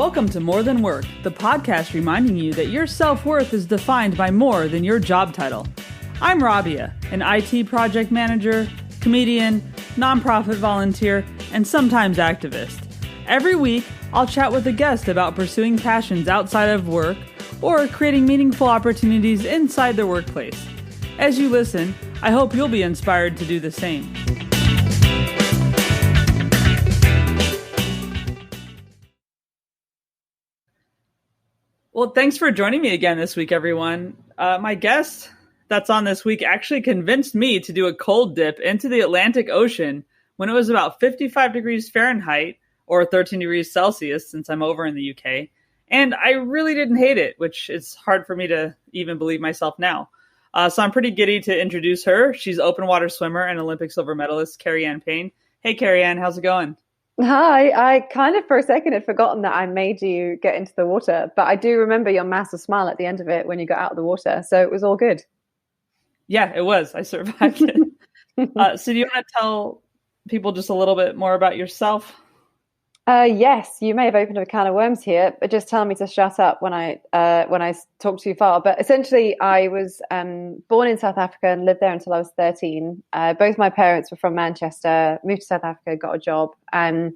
Welcome to More Than Work, the podcast reminding you that your self-worth is defined by more than your job title. I'm Rabia, an IT project manager, comedian, nonprofit volunteer, and sometimes activist. Every week, I'll chat with a guest about pursuing passions outside of work or creating meaningful opportunities inside the workplace. As you listen, I hope you'll be inspired to do the same. Well, thanks for joining me again this week, everyone. My guest that's on this week actually convinced me to do a cold dip into the Atlantic Ocean when it was about 55 degrees Fahrenheit or 13 degrees Celsius since I'm over in the UK. And I really didn't hate it, which is hard for me to even believe myself now. So I'm pretty giddy to introduce her. She's open water swimmer and Olympic silver medalist, Keri-anne Payne. Hey, Keri-anne, how's it going? Hi, I kind of for a second had forgotten that I made you get into the water, but I do remember your massive smile at the end of it when you got out of the water, so it was all good. Yeah, it was. I survived it. So do you want to tell people just a little bit more about yourself? Yes, you may have opened a can of worms here, but just tell me to shut up when I talk too far. But essentially, I was born in South Africa and lived there until I was 13. Both my parents were from Manchester, moved to South Africa, got a job, and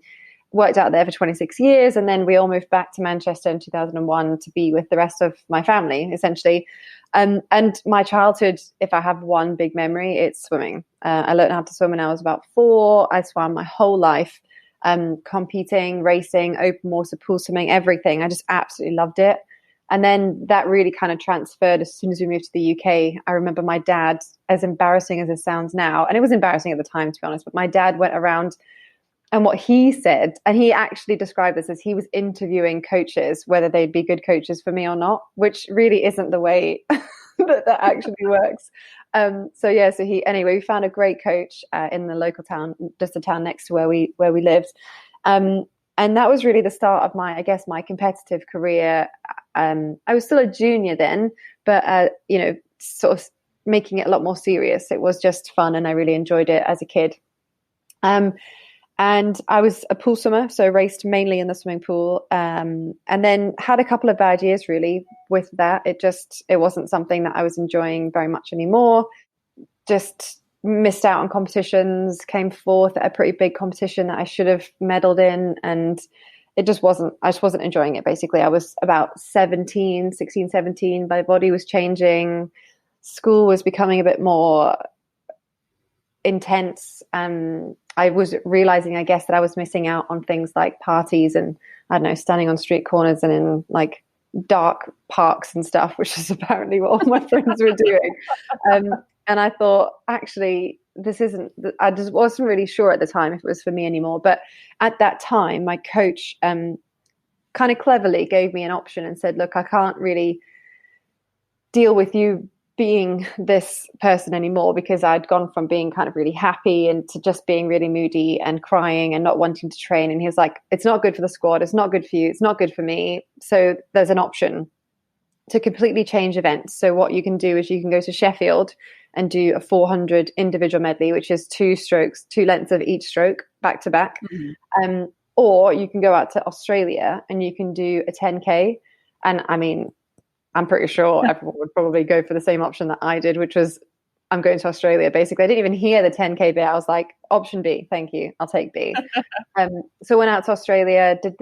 worked out there for 26 years. And then we all moved back to Manchester in 2001 to be with the rest of my family, essentially. And my childhood, if I have one big memory, it's swimming. I learned how to swim when I was about 4. I swam my whole life. Competing, racing, open water, pool swimming, everything. I just absolutely loved it. And then that really kind of transferred as soon as we moved to the UK. I remember my dad, as embarrassing as it sounds now, and it was embarrassing at the time, to be honest, but my dad went around and what he said, and he actually described this as he was interviewing coaches, whether they'd be good coaches for me or not, which really isn't the way that actually works. We found a great coach in the local town, just a town next to where we lived. And that was really the start of my competitive career. I was still a junior then, but, sort of making it a lot more serious. It was just fun and I really enjoyed it as a kid. And I was a pool swimmer, so raced mainly in the swimming pool, and then had a couple of bad years really with that. It wasn't something that I was enjoying very much anymore. Just missed out on competitions, came fourth at a pretty big competition that I should have medaled in, and I just wasn't enjoying it, basically. I was about 16, 17, my body was changing, school was becoming a bit more intense, and I was realizing, I guess, that I was missing out on things like parties and, I don't know, standing on street corners and in like dark parks and stuff, which is apparently what all my friends were doing. And I thought, actually, I just wasn't really sure at the time if it was for me anymore. But at that time, my coach kind of cleverly gave me an option and said, look, I can't really deal with you being this person anymore, because I'd gone from being kind of really happy and to just being really moody and crying and not wanting to train. And he was like, it's not good for the squad. It's not good for you. It's not good for me. So there's an option to completely change events. So what you can do is you can go to Sheffield and do a 400 individual medley, which is 2 strokes, 2 lengths of each stroke back to back. Mm-hmm. Or you can go out to Australia and you can do a 10K. And I mean, I'm pretty sure everyone would probably go for the same option that I did, which was I'm going to Australia. Basically, I didn't even hear the 10K bit. I was like, option B, thank you. I'll take B. So went out to Australia, did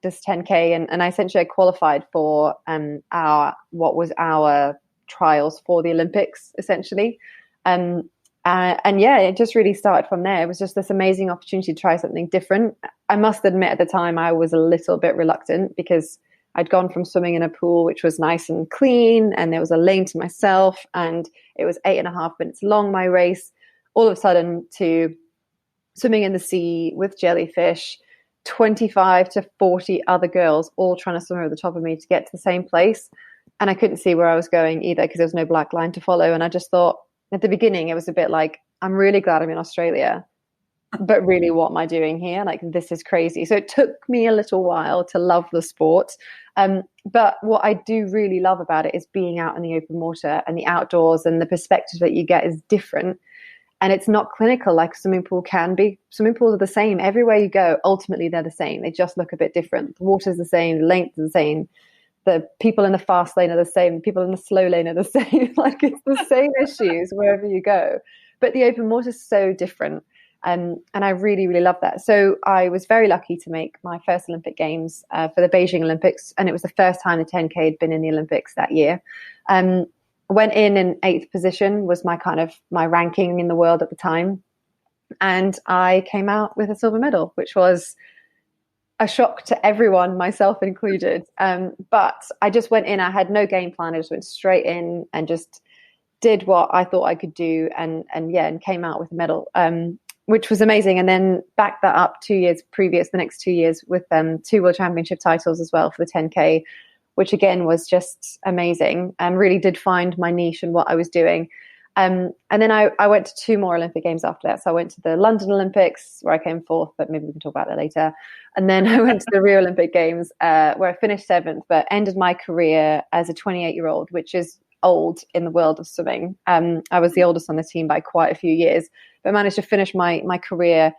this 10K, and I essentially qualified for our trials for the Olympics, essentially. It just really started from there. It was just this amazing opportunity to try something different. I must admit at the time I was a little bit reluctant because I'd gone from swimming in a pool, which was nice and clean, and there was a lane to myself, and it was 8.5 minutes long, my race, all of a sudden to swimming in the sea with jellyfish, 25 to 40 other girls all trying to swim over the top of me to get to the same place. And I couldn't see where I was going either because there was no black line to follow. And I just thought at the beginning, it was a bit like, I'm really glad I'm in Australia. But really, what am I doing here? Like, this is crazy. So it took me a little while to love the sport. But what I do really love about it is being out in the open water and the outdoors, and the perspective that you get is different. And it's not clinical like swimming pool can be. Swimming pools are the same everywhere you go. Ultimately, they're the same. They just look a bit different. The water's the same, the length is the same. The people in the fast lane are the same. The people in the slow lane are the same. Like, it's the same issues wherever you go. But the open water is so different. And I really, really love that. So I was very lucky to make my first Olympic Games for the Beijing Olympics. And it was the first time the 10K had been in the Olympics that year. Went in 8th position was my ranking in the world at the time. And I came out with a silver medal, which was a shock to everyone, myself included. But I just went in, I had no game plan. I just went straight in and just did what I thought I could do and came out with a medal, which was amazing. And then backed that up 2 years previous, the next 2 years with 2 World Championship titles as well for the 10K, which again was just amazing and really did find my niche and what I was doing. And then I went to 2 more Olympic Games after that. So I went to the London Olympics where I came 4th, but maybe we can talk about that later. And then I went to the Rio Olympic Games where I finished 7th, but ended my career as a 28-year-old, which is old in the world of swimming. I was the oldest on the team by quite a few years, but managed to finish my career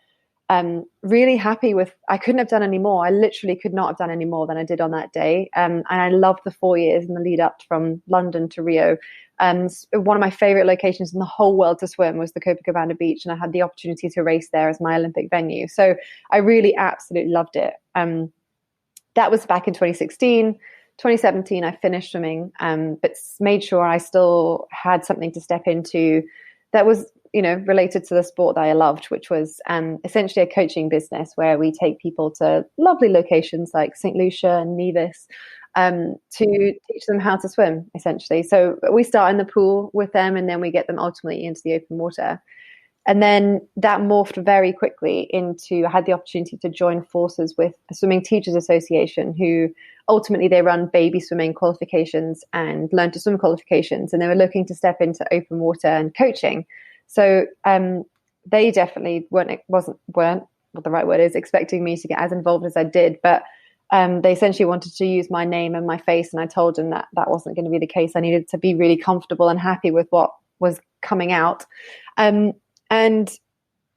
really happy with. I couldn't have done any more. I literally could not have done any more than I did on that day. And I loved the 4 years in the lead up from London to Rio. One of my favorite locations in the whole world to swim was the Copacabana beach, and I had the opportunity to race there as my Olympic venue. So I really absolutely loved it. That was back in 2016. 2017, I finished swimming, but made sure I still had something to step into that was, related to the sport that I loved, which was essentially a coaching business where we take people to lovely locations like St. Lucia and Nevis to teach them how to swim, essentially. So we start in the pool with them, and then we get them ultimately into the open water. And then that morphed very quickly into, I had the opportunity to join forces with the Swimming Teachers Association, who ultimately they run baby swimming qualifications and learn to swim qualifications. And they were looking to step into open water and coaching. So they definitely weren't what the right word is, expecting me to get as involved as I did. But they essentially wanted to use my name and my face. And I told them that wasn't going to be the case. I needed to be really comfortable and happy with what was coming out. And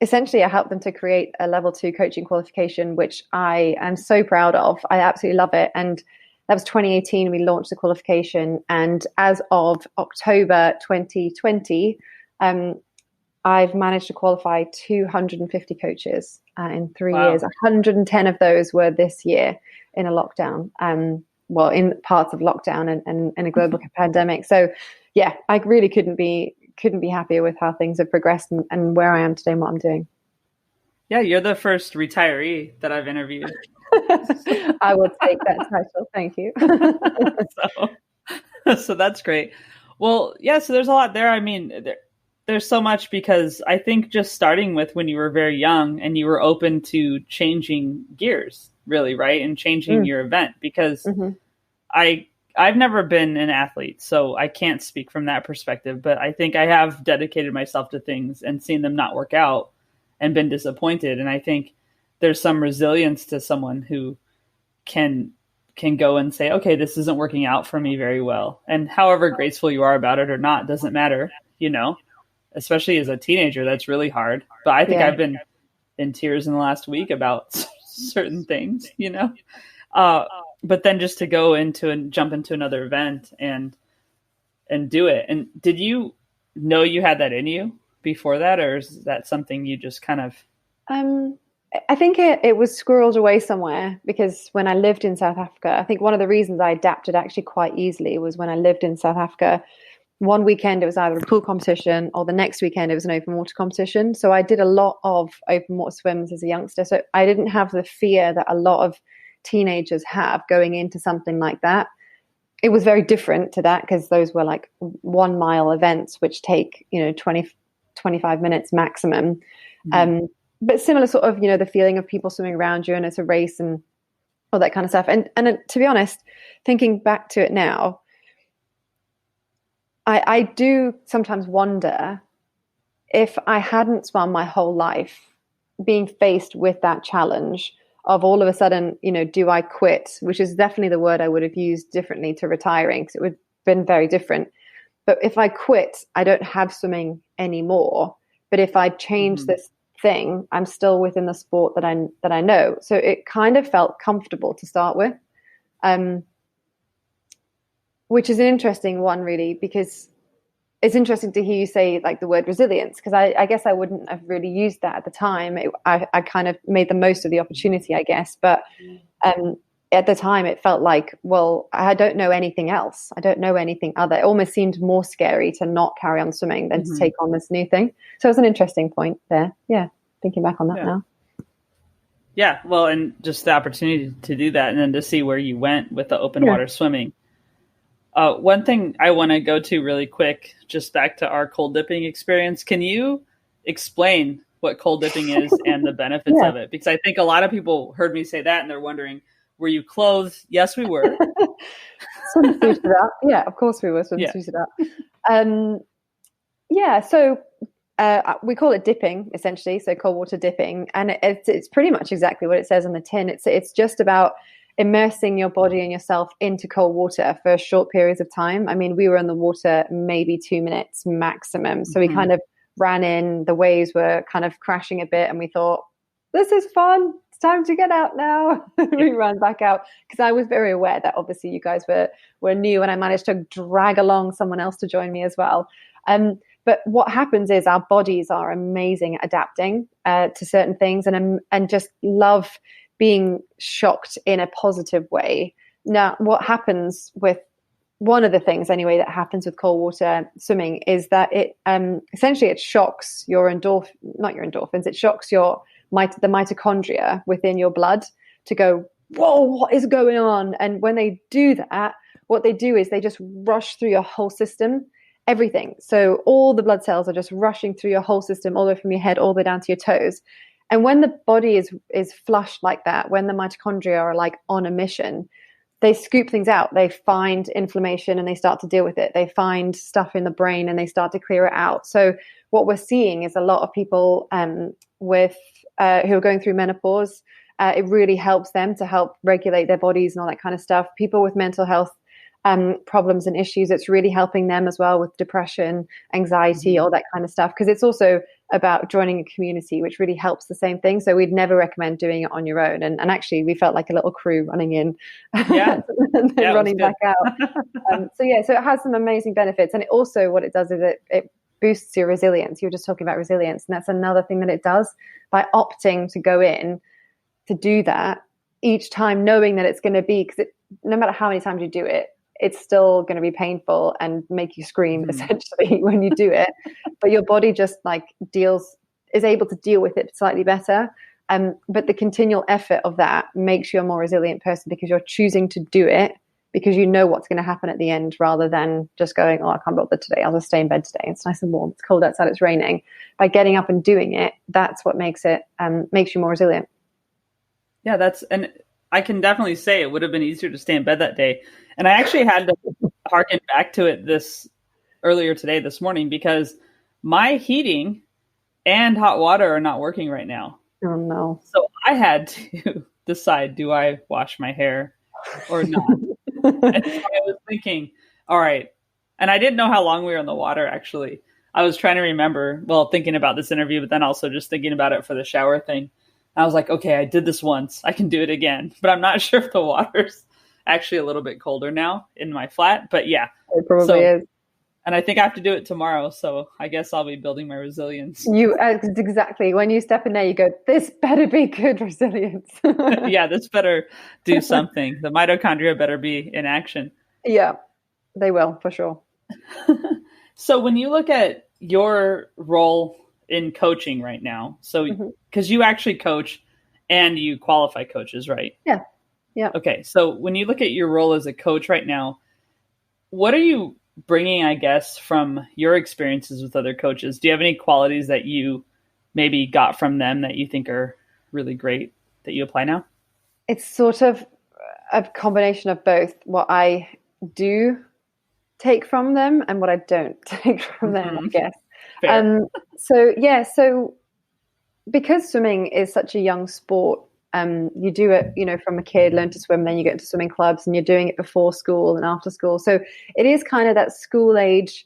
essentially, I helped them to create a level 2 coaching qualification, which I am so proud of. I absolutely love it. And that was 2018. We launched the qualification. And as of October 2020, I've managed to qualify 250 coaches in 3 years. 110 of those were this year in a lockdown. In parts of lockdown and a global pandemic. So, yeah, I really couldn't be happier with how things have progressed and where I am today and what I'm doing. Yeah, you're the first retiree that I've interviewed. I will take that title. Thank you. So that's great. Well, yeah, so there's a lot there. I mean, there's so much, because I think just starting with when you were very young and you were open to changing gears, really, right? And changing your event, because I've never been an athlete, so I can't speak from that perspective, but I think I have dedicated myself to things and seen them not work out and been disappointed. And I think there's some resilience to someone who can go and say, okay, this isn't working out for me very well. And however graceful you are about it or not, doesn't matter, especially as a teenager, that's really hard. But I think I've been in tears in the last week about certain things, but then just to go into and jump into another event and do it. And did you know you had that in you before that, or is that something you just kind of? I think it was squirreled away somewhere, because when I lived in South Africa, I think one of the reasons I adapted actually quite easily was when I lived in South Africa. One weekend it was either a pool competition, or the next weekend it was an open water competition. So I did a lot of open water swims as a youngster. So I didn't have the fear that a lot of teenagers have going into something like that. It was very different to that, because those were like 1 mile events, which take 20, 25 minutes maximum. But similar sort of the feeling of people swimming around you and it's a race and all that kind of stuff. And to be honest, thinking back to it now, I do sometimes wonder if I hadn't swum my whole life, being faced with that challenge of all of a sudden, do I quit? Which is definitely the word I would have used differently to retiring, because it would have been very different. But if I quit, I don't have swimming anymore. But if I change this thing, I'm still within the sport that I know. So it kind of felt comfortable to start with, which is an interesting one, really, because it's interesting to hear you say like the word resilience, because I guess I wouldn't have really used that at the time. I kind of made the most of the opportunity, I guess. But at the time, it felt like, well, I don't know anything else. I don't know anything other. It almost seemed more scary to not carry on swimming than to take on this new thing. So it's an interesting point there. Yeah, thinking back on that now. Yeah, well, and just the opportunity to do that and then to see where you went with the open water swimming. One thing I want to go to really quick, just back to our cold dipping experience. Can you explain what cold dipping is and the benefits of it? Because I think a lot of people heard me say that and they're wondering, were you clothed? Yes, we were. Swimsuited up. Yeah, of course we were swimsuited up. So we call it dipping, essentially. So cold water dipping. And it's pretty much exactly what it says on the tin. It's just about immersing your body and yourself into cold water for short periods of time. I mean, we were in the water maybe 2 minutes maximum. So we kind of ran in, the waves were kind of crashing a bit, and we thought, this is fun. It's time to get out now. We ran back out because I was very aware that obviously you guys were new, and I managed to drag along someone else to join me as well. But what happens is our bodies are amazing at adapting to certain things and just love being shocked in a positive way. Now, what happens with one of the things anyway that happens with cold water swimming is that it essentially it shocks your not your endorphins, it shocks the mitochondria within your blood to go, whoa, what is going on? And when they do that, what they do is they just rush through your whole system, everything. So all the blood cells are just rushing through your whole system, all the way from your head all the way down to your toes. And when the body is flushed like that, when the mitochondria are like on a mission, they scoop things out. They find inflammation and they start to deal with it. They find stuff in the brain and they start to clear it out. So what we're seeing is a lot of people who are going through menopause. It really helps them to help regulate their bodies and all that kind of stuff. People with mental health problems and issues, it's really helping them as well with depression, anxiety, all that kind of stuff. Because it's also about joining a community, which really helps the same thing. So we'd never recommend doing it on your own. And actually, we felt like a little crew running in and then running back out. So it has some amazing benefits. And it also, what it does is it boosts your resilience. You were just talking about resilience. And that's another thing that it does by opting to go in to do that each time, knowing that it's going to be, because no matter how many times you do it, it's still going to be painful and make you scream essentially when you do it. But your body just like is able to deal with it slightly better. But the continual effort of that makes you a more resilient person because you're choosing to do it because you know what's going to happen at the end, rather than just going, oh, I can't bother today. I'll just stay in bed today. It's nice and warm. It's cold outside. It's raining. By getting up and doing it, that's what makes you more resilient. Yeah, and I can definitely say it would have been easier to stay in bed that day. And I actually had to harken back to it this morning, because my heating and hot water are not working right now. Oh, no. So I had to decide, do I wash my hair or not? And so I was thinking, all right. And I didn't know how long we were in the water, actually. I was trying to remember, thinking about this interview, but then also just thinking about it for the shower thing. I was like, okay, I did this once. I can do it again. But I'm not sure if the water's actually a little bit colder now in my flat. But yeah. It probably is. And I think I have to do it tomorrow. So I guess I'll be building my resilience. Exactly. When you step in there, you go, this better be good resilience. Yeah, this better do something. The mitochondria better be in action. Yeah, they will, for sure. So when you look at your role in coaching right now, so because you actually coach and you qualify coaches, right? Yeah. Okay, so when you look at your role as a coach right now, what are you bringing, I guess, from your experiences with other coaches? Do you have any qualities that you maybe got from them that you think are really great that you apply now? It's sort of a combination of both what I do take from them and what I don't take from them, I guess. So because swimming is such a young sport, you do it, from a kid, learn to swim, then you get into swimming clubs and you're doing it before school and after school. So it is kind of that school age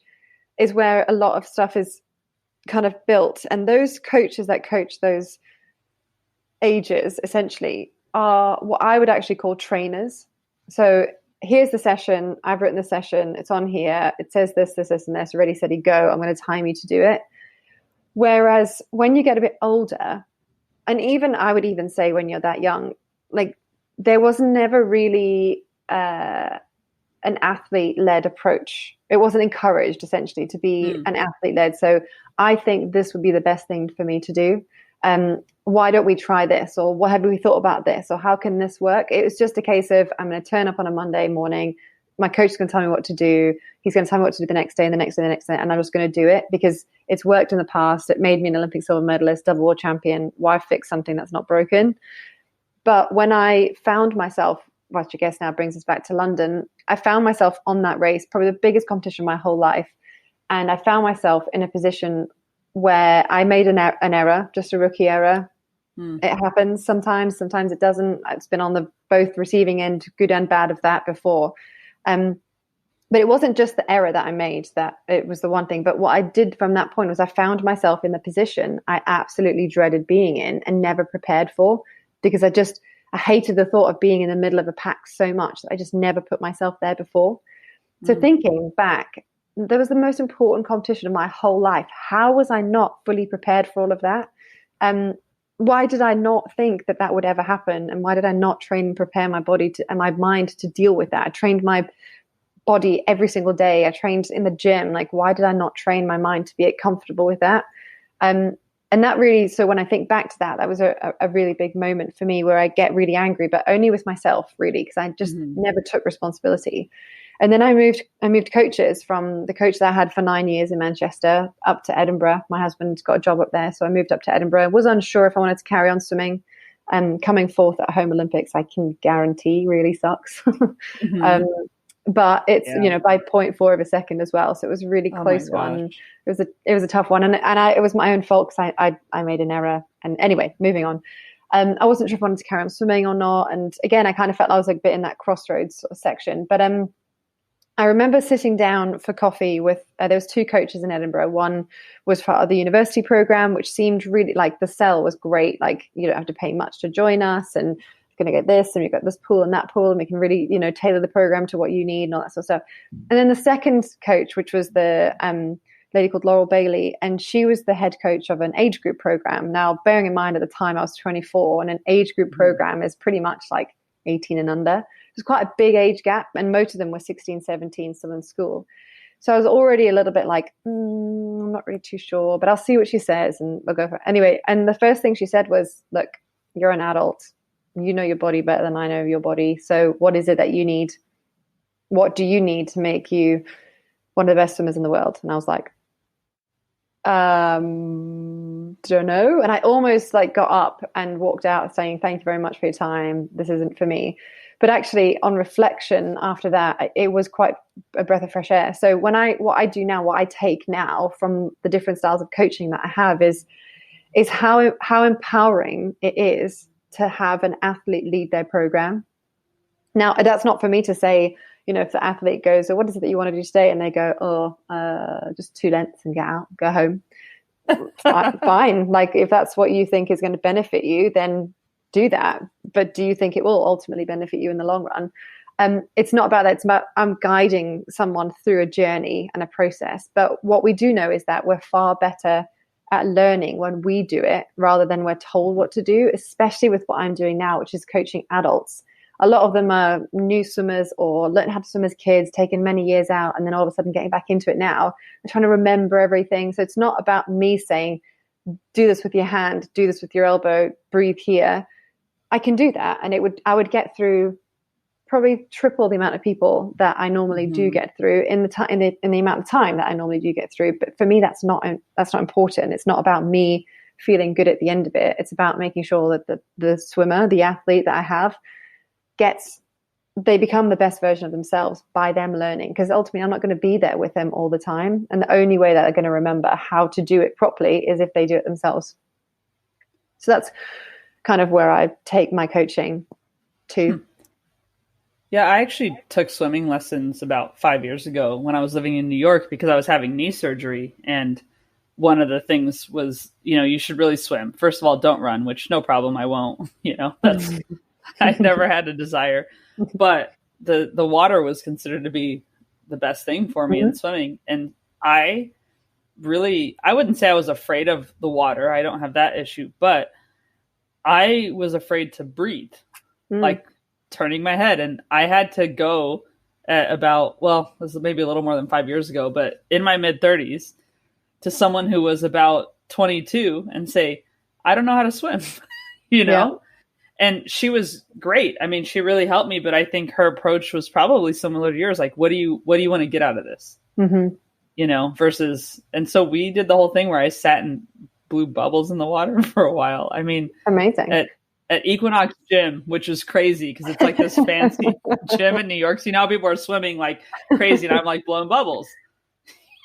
is where a lot of stuff is kind of built. And those coaches that coach those ages essentially are what I would actually call trainers. So here's the session. I've written the session. It's on here. It says this, this, this, and this. Ready, steady, go. I'm going to time you to do it. Whereas when you get a bit older, and even I would even say when you're that young, like there was never really an athlete-led approach. It wasn't encouraged essentially to be an athlete-led. So I think this would be the best thing for me to do. Why don't we try this? Or what have we thought about this? Or how can this work? It was just a case of, I'm going to turn up on a Monday morning. My coach is going to tell me what to do. He's going to tell me what to do the next day and the next day and the next day. And I'm just going to do it because it's worked in the past. It made me an Olympic silver medalist, double world champion. Why fix something that's not broken? But when I found myself, which I guess now brings us back to London, I found myself on that race, probably the biggest competition of my whole life. And I found myself in a position where I made an error, just a rookie error. It happens sometimes it doesn't. It's been on the both receiving end, good and bad of that before. But it wasn't just the error that I made, that it was the one thing. But what I did from that point was I found myself in the position I absolutely dreaded being in and never prepared for, because I hated the thought of being in the middle of a pack so much that I just never put myself there before. So thinking back, that was the most important competition of my whole life. How was I not fully prepared for all of that? Why did I not think that that would ever happen? And why did I not train and prepare my body and my mind to deal with that? I trained my body every single day. I trained in the gym. Like, why did I not train my mind to be comfortable with that? And that really, so when I think back to that, that was a really big moment for me where I get really angry, but only with myself, really, because I just never took responsibility. And then I moved coaches from the coach that I had for 9 years in Manchester up to Edinburgh. My husband got a job up there, so I moved up to Edinburgh. I was unsure if I wanted to carry on swimming. Coming fourth at home Olympics, I can guarantee really sucks. But it's, by 0.4 of a second as well. So it was a really close one. It was a tough one. And it was my own fault because I made an error. And anyway, moving on. I wasn't sure if I wanted to carry on swimming or not. And again, I kind of felt I was like a bit in that crossroads sort of section. But I remember sitting down for coffee with, there was two coaches in Edinburgh. One was part of the university program, which seemed really like the sell was great. Like, you don't have to pay much to join us, and you're going to get this, and you've got this pool and that pool, and we can really, tailor the program to what you need and all that sort of stuff. And then the second coach, which was the lady called Laurel Bailey, and she was the head coach of an age group program. Now, bearing in mind at the time I was 24, and an age group program is pretty much like 18 and under. There's quite a big age gap, and most of them were 16, 17, still in school. So I was already a little bit like, I'm not really too sure, but I'll see what she says and we'll go for it. Anyway, and the first thing she said was, look, you're an adult. You know your body better than I know your body. So what is it that you need? What do you need to make you one of the best swimmers in the world? And I was like, don't know. And I almost like got up and walked out saying, thank you very much for your time. This isn't for me. But actually, on reflection after that, it was quite a breath of fresh air. So what I do now, what I take now from the different styles of coaching that I have is how empowering it is to have an athlete lead their program. Now, that's not for me to say, if the athlete goes, so what is it that you want to do today? And they go, just 2 lengths and get out, go home. Fine. Like, if that's what you think is going to benefit you, then do that. But do you think it will ultimately benefit you in the long run? It's not about that. It's about I'm guiding someone through a journey and a process. But what we do know is that we're far better at learning when we do it rather than we're told what to do, especially with what I'm doing now, which is coaching adults. A lot of them are new swimmers or learn how to swim as kids, taking many years out, and then all of a sudden getting back into it now. They're trying to remember everything. So it's not about me saying, do this with your hand, do this with your elbow, breathe here. I can do that, and I would get through probably triple the amount of people that I normally do get through in the amount of time that I normally do get through. But for me, that's not important. It's not about me feeling good at the end of it. It's about making sure that the swimmer, the athlete that I have, they become the best version of themselves by them learning. Because ultimately, I'm not going to be there with them all the time, and the only way that they're going to remember how to do it properly is if they do it themselves. So that's kind of where I take my coaching to. Yeah, I actually took swimming lessons about 5 years ago when I was living in New York because I was having knee surgery. And one of the things was, you should really swim. First of all, don't run, which no problem, I won't. That's I never had a desire, but the water was considered to be the best thing for me in swimming. And I wouldn't say I was afraid of the water. I don't have that issue, but I was afraid to breathe, like turning my head. And I had to go at this is maybe a little more than 5 years ago, but in my mid 30s, to someone who was about 22 and say, I don't know how to swim, Yeah. And she was great. I mean, she really helped me, but I think her approach was probably similar to yours. Like, what do you want to get out of this? Versus, and so we did the whole thing where I sat and blew bubbles in the water for a while. I mean, amazing. At Equinox Gym, which is crazy because it's like this fancy gym in New York. So now people are swimming like crazy and I'm like blowing bubbles.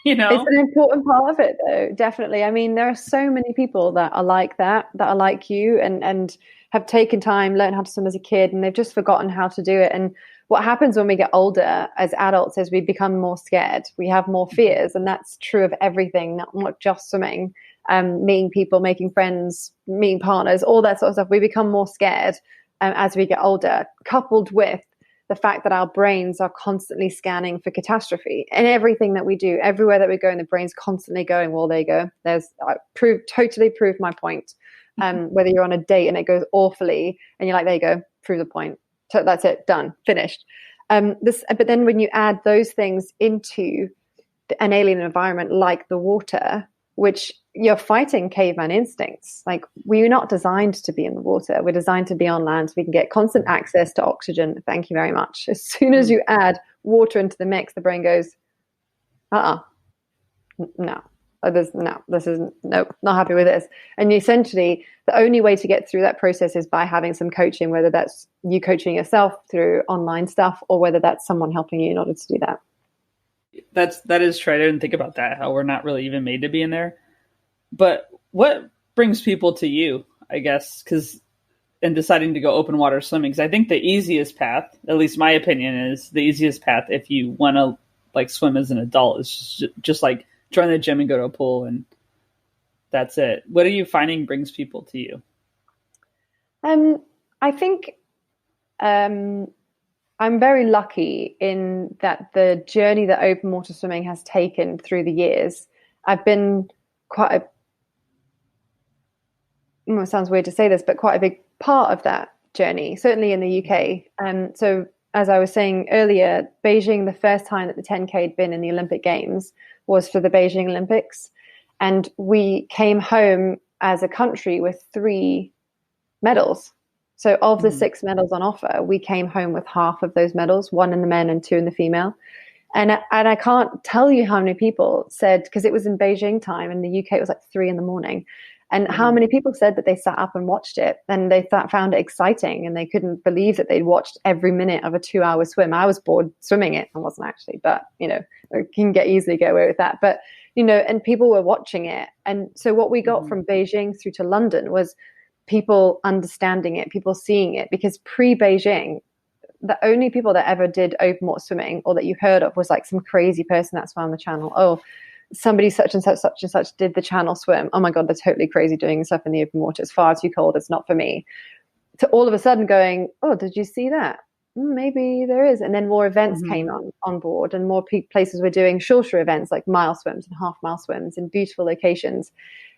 It's an important part of it, though. Definitely. I mean, there are so many people that are like that are like you and have taken time, learned how to swim as a kid, and they've just forgotten how to do it. And what happens when we get older as adults is we become more scared. We have more fears, and that's true of everything, not just swimming. Meeting people, making friends, meeting partners, all that sort of stuff. We become more scared as we get older, coupled with the fact that our brains are constantly scanning for catastrophe and everything that we do, everywhere that we go, and the brain's constantly going, well, there you go. Totally proved my point. Whether you're on a date and it goes awfully and you're like, there you go, prove the point. So that's it, done, finished. But then when you add those things into an alien environment like the water, which you're fighting caveman instincts. Like, we're not designed to be in the water. We're designed to be on land so we can get constant access to oxygen. Thank you very much. As soon as you add water into the mix, the brain goes, no, nope, not happy with this. And essentially, the only way to get through that process is by having some coaching, whether that's you coaching yourself through online stuff or whether that's someone helping you in order to do that. That is true. I didn't think about that, how we're not really even made to be in there. But what brings people to you, I guess, in deciding to go open water swimming? Because I think the easiest path, at least my opinion, is the easiest path if you want to like swim as an adult is just like join the gym and go to a pool and that's it. What are you finding brings people to you? I think I'm very lucky in that the journey that open water swimming has taken through the years. I've been it sounds weird to say this, but quite a big part of that journey, certainly in the UK. So as I was saying earlier, Beijing, the first time that the 10K had been in the Olympic Games was for the Beijing Olympics. And we came home as a country with 3 medals. So of the 6 medals on offer, we came home with half of those medals, 1 in the men and 2 in the female. And I can't tell you how many people said, because it was in Beijing time, in the UK it was like 3 a.m. And how many people said that they sat up and watched it and they found it exciting and they couldn't believe that they'd watched every minute of a 2-hour swim. I was bored swimming it. I wasn't actually, but, you can easily get away with that. But, and people were watching it. And so what we got from Beijing through to London was people understanding it, people seeing it, because pre-Beijing, the only people that ever did open water swimming or that you heard of was like some crazy person that's found the channel. Oh, somebody such and such did the channel swim. Oh my God, they're totally crazy doing stuff in the open water. It's far too cold. It's not for me. To all of a sudden going, oh, did you see that? Maybe there is. And then more events came on board and more places were doing shorter events like mile swims and half-mile swims in beautiful locations.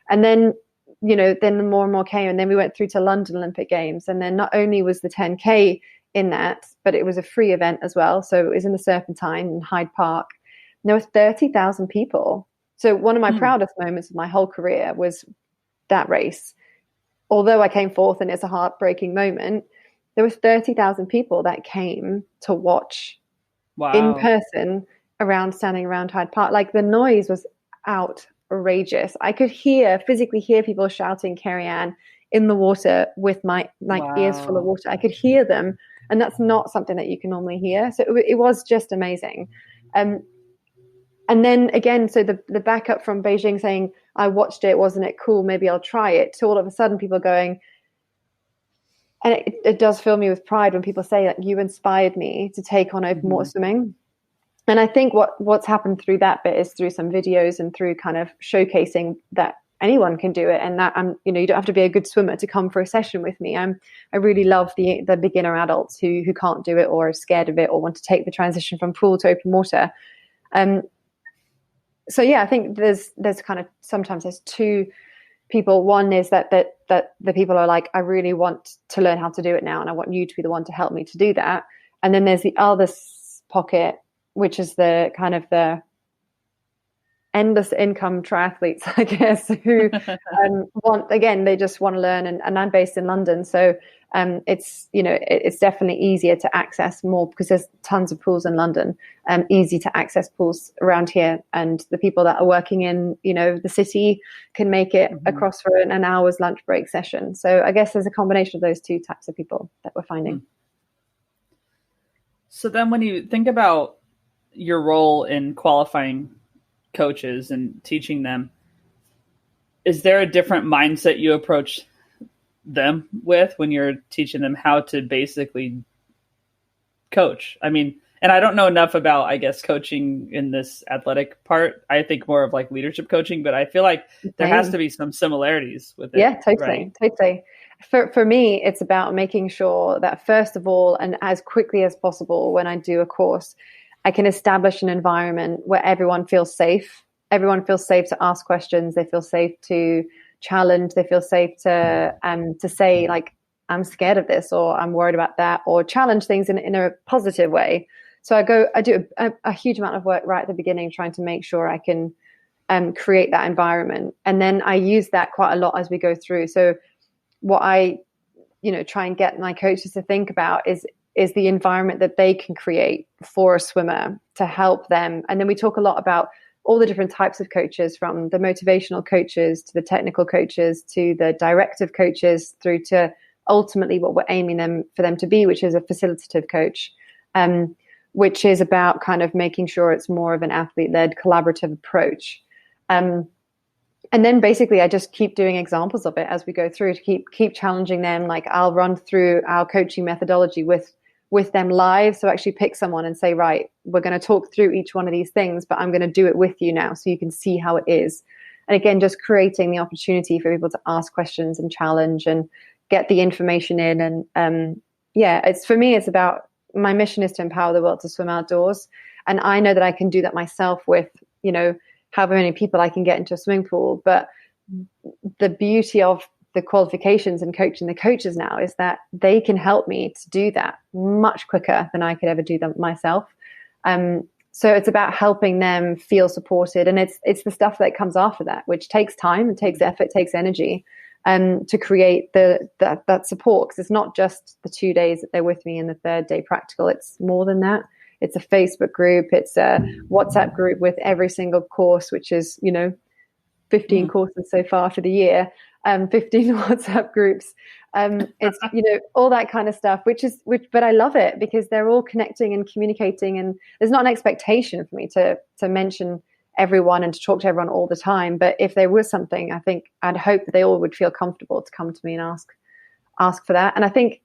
And then, then more and more came. And then we went through to London Olympic Games. And then not only was the 10K in that, but it was a free event as well. So it was in the Serpentine in Hyde Park. There were 30,000 people. So one of my proudest moments of my whole career was that race. Although I came fourth and it's a heartbreaking moment, there was 30,000 people that came to watch in person standing around Hyde Park. Like, the noise was outrageous. I could physically hear people shouting Keri-anne in the water with my ears full of water. I could hear them. And that's not something that you can normally hear. So it was just amazing. And then again, so the backup from Beijing saying, I watched it, wasn't it cool? Maybe I'll try it. To all of a sudden people going, and it does fill me with pride when people say that you inspired me to take on open water swimming. And I think what's happened through that bit is through some videos and through kind of showcasing that anyone can do it, and that you don't have to be a good swimmer to come for a session with me. I really love the beginner adults who can't do it or are scared of it or want to take the transition from pool to open water. So yeah, I think there's kind of sometimes there's two people. One is that the people are like, I really want to learn how to do it now, and I want you to be the one to help me to do that. And then there's the other pocket, which is the kind of the endless income triathletes, I guess, who they just want to learn. And I'm based in London, so it's definitely easier to access more because there's tons of pools in London, easy to access pools around here. And the people that are working in, the city can make it across for an hour's lunch break session. So I guess there's a combination of those two types of people that we're finding. So then when you think about your role in qualifying coaches and teaching them, is there a different mindset you approach them with when you're teaching them how to basically coach? I mean, and I don't know enough about, I guess, coaching in this athletic part. I think more of like leadership coaching, but I feel like there has to be some similarities with it. Yeah, totally. Right? Totally. For me, it's about making sure that first of all, and as quickly as possible when I do a course, I can establish an environment where everyone feels safe. Everyone feels safe to ask questions. They feel safe to challenge. They feel safe to say, like, I'm scared of this, or I'm worried about that, or challenge things in a positive way. So I do a huge amount of work right at the beginning, trying to make sure I can create that environment. And then I use that quite a lot as we go through. So what I, try and get my coaches to think about is the environment that they can create for a swimmer to help them. And then we talk a lot about all the different types of coaches, from the motivational coaches to the technical coaches to the directive coaches, through to ultimately what we're aiming for them to be, which is a facilitative coach, which is about kind of making sure it's more of an athlete-led collaborative approach. And then basically I just keep doing examples of it as we go through to keep challenging them. Like, I'll run through our coaching methodology with them live. So actually pick someone and say, right, we're going to talk through each one of these things, but I'm going to do it with you now so you can see how it is. And again, just creating the opportunity for people to ask questions and challenge and get the information in. And for me, it's about, my mission is to empower the world to swim outdoors. And I know that I can do that myself with, however many people I can get into a swimming pool. But the beauty of the qualifications and coaching the coaches now is that they can help me to do that much quicker than I could ever do them myself. So it's about helping them feel supported. And it's the stuff that comes after that, which takes time, it takes effort, takes energy, to create that support. Because it's not just the 2 days that they're with me and the third day practical. It's more than that. It's a Facebook group. It's a WhatsApp group with every single course, which is, 15 courses so far for the year, 15 WhatsApp groups. It's, all that kind of stuff, but I love it because they're all connecting and communicating, and there's not an expectation for me to mention everyone and to talk to everyone all the time. But if there was something, I think I'd hope that they all would feel comfortable to come to me and ask for that. And I think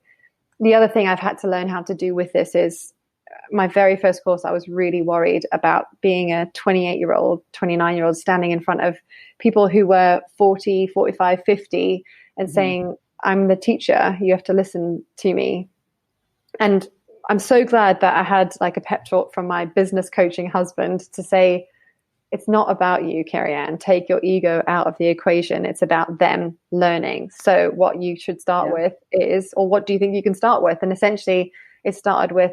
the other thing I've had to learn how to do with this is, my very first course, I was really worried about being a 28-year-old, 29-year-old standing in front of people who were 40, 45, 50 and saying, I'm the teacher, you have to listen to me. And I'm so glad that I had like a pep talk from my business coaching husband to say, it's not about you, Keri-anne. Take your ego out of the equation. It's about them learning. So what you should start with is, or what do you think you can start with? And essentially it started with,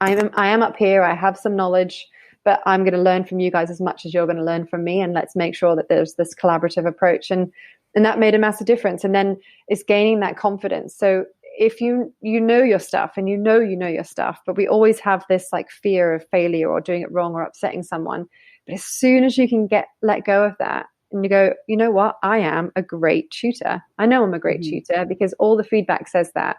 I am up here. I have some knowledge, but I'm going to learn from you guys as much as you're going to learn from me. And let's make sure that there's this collaborative approach. And that made a massive difference. And then it's gaining that confidence. So if you know your stuff and you know your stuff, but we always have this like fear of failure or doing it wrong or upsetting someone. But as soon as you can let go of that and you go, you know what? I am a great tutor. I know I'm a great tutor because all the feedback says that.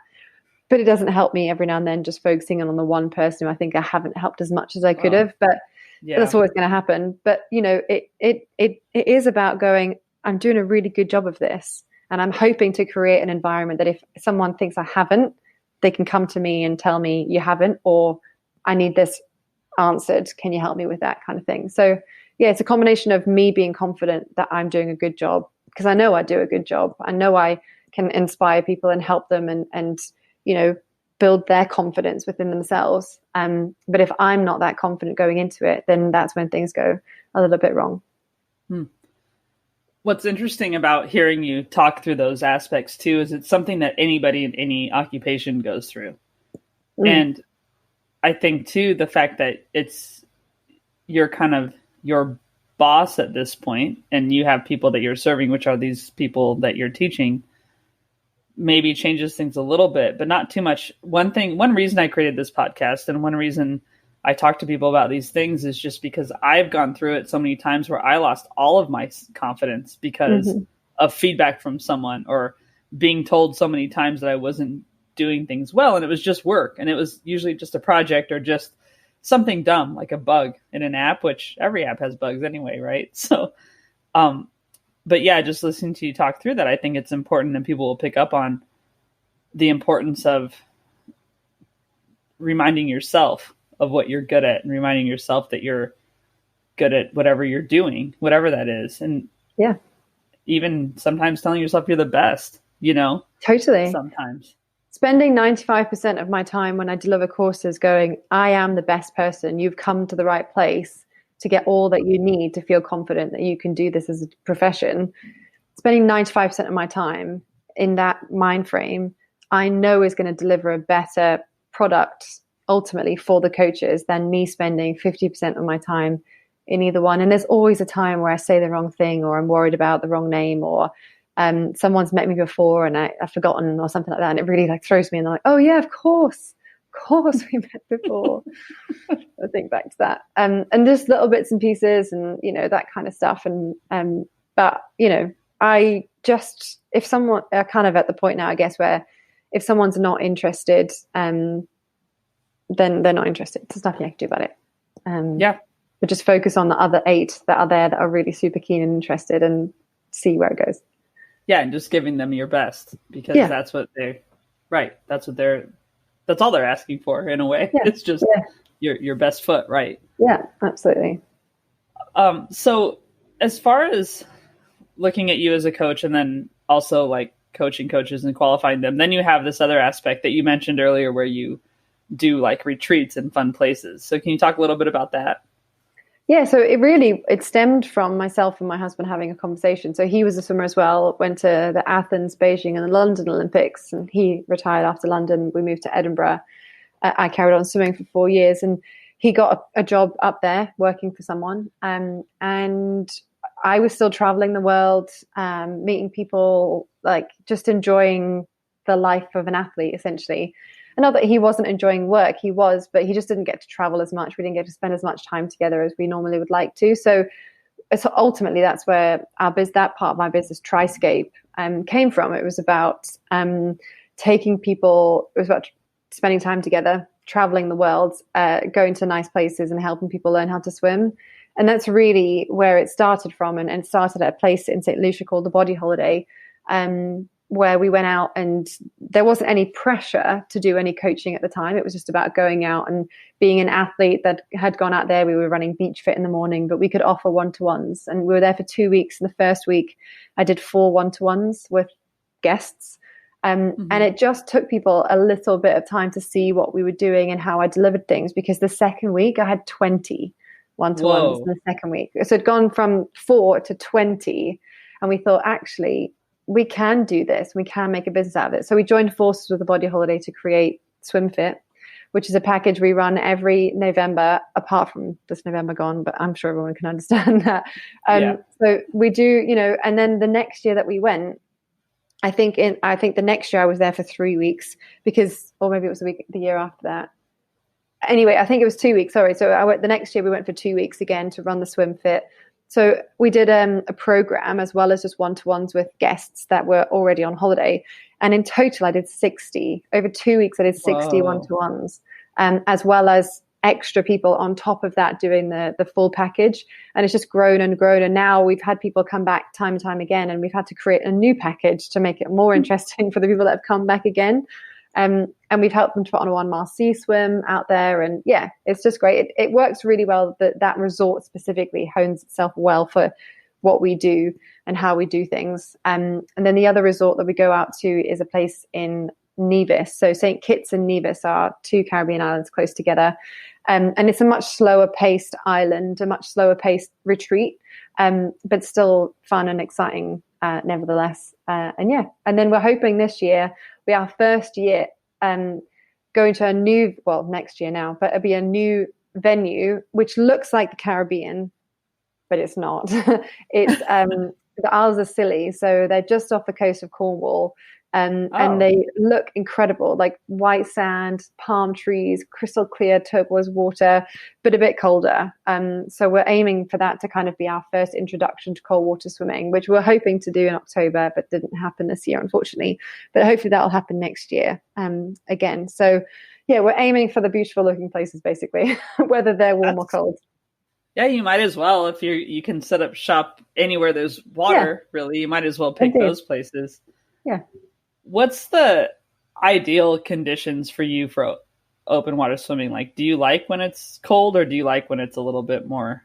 But it doesn't help me every now and then just focusing on the one person who I think I haven't helped as much as I could have. But that's always going to happen. But, it is about going, I'm doing a really good job of this. And I'm hoping to create an environment that if someone thinks I haven't, they can come to me and tell me you haven't, or I need this answered, can you help me with that kind of thing? So yeah, it's a combination of me being confident that I'm doing a good job, because I know I do a good job. I know I can inspire people and help them and build their confidence within themselves. But if I'm not that confident going into it, then that's when things go a little bit wrong. What's interesting about hearing you talk through those aspects too is it's something that anybody in any occupation goes through. And I think too, the fact that you're kind of your boss at this point, and you have people that you're serving, which are these people that you're teaching, maybe changes things a little bit, but not too much. One reason I created this podcast, and one reason I talk to people about these things, is just because I've gone through it so many times where I lost all of my confidence because of feedback from someone, or being told so many times that I wasn't doing things well, and it was just work, and it was usually just a project or just something dumb like a bug in an app, which every app has bugs anyway, right? So but yeah, just listening to you talk through that, I think it's important, and people will pick up on the importance of reminding yourself of what you're good at, and reminding yourself that you're good at whatever you're doing, whatever that is. And yeah, even sometimes telling yourself you're the best, totally. Sometimes spending 95% of my time when I deliver courses going, I am the best person. You've come to the right place to get all that you need to feel confident that you can do this as a profession. Spending 95% of my time in that mind frame, I know is going to deliver a better product ultimately for the coaches than me spending 50% of my time in either one. And there's always a time where I say the wrong thing, or I'm worried about the wrong name, or someone's met me before and I've forgotten or something like that, and it really throws me, and I'm like, oh yeah, of course we met before. I think back to that, and just little bits and pieces, and that kind of stuff. And but I just, if someone kind of at the point now, I guess, where if someone's not interested, then they're not interested. There's nothing I can do about it. But just focus on the other 8 that are there that are really super keen and interested, and see where it goes. Yeah, and just giving them your best, because that's what that's all they're asking for in a way. Yeah. It's just your best foot, right? Yeah, absolutely. So as far as looking at you as a coach, and then also like coaching coaches and qualifying them, then you have this other aspect that you mentioned earlier where you do like retreats in fun places. So can you talk a little bit about that? Yeah, so it stemmed from myself and my husband having a conversation. So he was a swimmer as well, went to the Athens, Beijing, and the London Olympics, and he retired after London. We moved to Edinburgh. I carried on swimming for 4 years, and he got a job up there working for someone. And I was still traveling the world, meeting people, like just enjoying the life of an athlete, essentially. And not that he wasn't enjoying work, he was, but he just didn't get to travel as much. We didn't get to spend as much time together as we normally would like to. So ultimately, that's where that part of my business, Triscape, came from. It was about taking people, it was about spending time together, traveling the world, going to nice places and helping people learn how to swim. And that's really where it started from. And it started at a place in St. Lucia called the Body Holiday, where we went out, and there wasn't any pressure to do any coaching at the time. It was just about going out and being an athlete that had gone out there. We were running Beach Fit in the morning, but we could offer one-to-ones. And we were there for 2 weeks. And the first week I did 4 one-to-ones with guests. And it just took people a little bit of time to see what we were doing and how I delivered things, because the second week I had 20 one-to-ones in the second week. So it'd gone from 4 to 20. And we thought, actually, we can do this. We can make a business out of it. So we joined forces with the Body Holiday to create Swim Fit, which is a package we run every November, apart from this November gone, but I'm sure everyone can understand that. So we do, and then the next year that we went, I think the next year I was there for 3 weeks, or maybe it was the year after that. Anyway, I think it was 2 weeks. Sorry. So the next year we went for 2 weeks again to run the Swim Fit. So we did a program as well as just one-to-ones with guests that were already on holiday. And in total, I did 60. Over 2 weeks, I did 60 one-to-ones, as well as extra people on top of that doing the full package. And it's just grown and grown. And now we've had people come back time and time again, and we've had to create a new package to make it more interesting for the people that have come back again. And we've helped them to put on a 1 mile sea swim out there. And yeah, it's just great. It works really well. That resort specifically hones itself well for what we do and how we do things. And then the other resort that we go out to is a place in Nevis. So St. Kitts and Nevis are 2 Caribbean islands close together. And it's a much slower paced island, a much slower paced retreat, but still fun and exciting nevertheless. And then we're hoping this year, be our first year going to a new, well, next year now, but it'll be a new venue, which looks like the Caribbean, but it's not. It's the Isles of Scilly. So they're just off the coast of Cornwall. And they look incredible, like white sand, palm trees, crystal clear turquoise water, but a bit colder. So we're aiming for that to kind of be our first introduction to cold water swimming, which we're hoping to do in October, but didn't happen this year, unfortunately. But hopefully that'll happen next year again. So yeah, we're aiming for the beautiful looking places, basically, whether they're warm or cold. Yeah, you might as well. If you can set up shop anywhere there's water, really, you might as well pick those places. Yeah. What's the ideal conditions for you for open water swimming? Like, do you like when it's cold, or do you like when it's a little bit more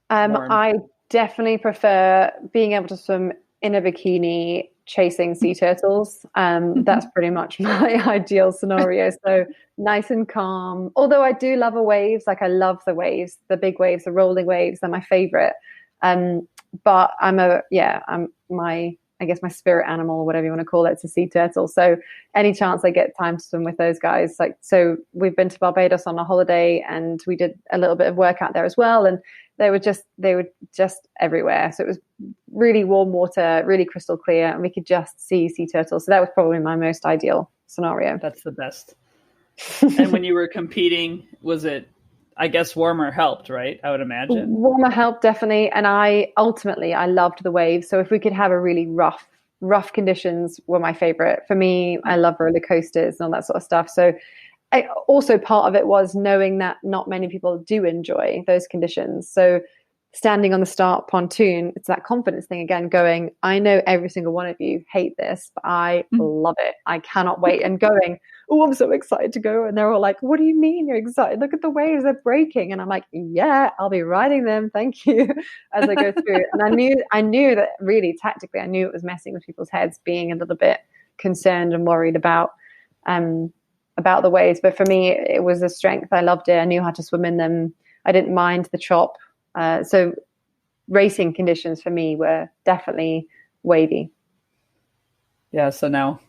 warm? I definitely prefer being able to swim in a bikini chasing sea turtles. That's pretty much my ideal scenario. So nice and calm. Although I do love waves. Like, I love the waves, the big waves, the rolling waves. They're my favorite. But I guess my spirit animal, or whatever you want to call it, it's a sea turtle. So any chance I get time to swim with those guys, so we've been to Barbados on a holiday, and we did a little bit of work out there as well. And they were just everywhere. So it was really warm water, really crystal clear, and we could just see sea turtles. So that was probably my most ideal scenario. That's the best. And when you were competing, was it, I guess, warmer helped, right? I would imagine. Warmer helped, definitely. And I loved the waves. So if we could have a really rough conditions were my favorite. For me, I love roller coasters and all that sort of stuff. So also part of it was knowing that not many people do enjoy those conditions. So standing on the start pontoon, it's that confidence thing again, going, I know every single one of you hate this, but I love it. I cannot wait. And going, oh, I'm so excited to go. And they're all like, what do you mean you're excited? Look at the waves, they're breaking. And I'm like, yeah, I'll be riding them. Thank you. As I go through. And I knew that really tactically, I knew it was messing with people's heads, being a little bit concerned and worried about the waves. But for me, it was a strength. I loved it. I knew how to swim in them. I didn't mind the chop. So racing conditions for me were definitely wavy. Yeah. So now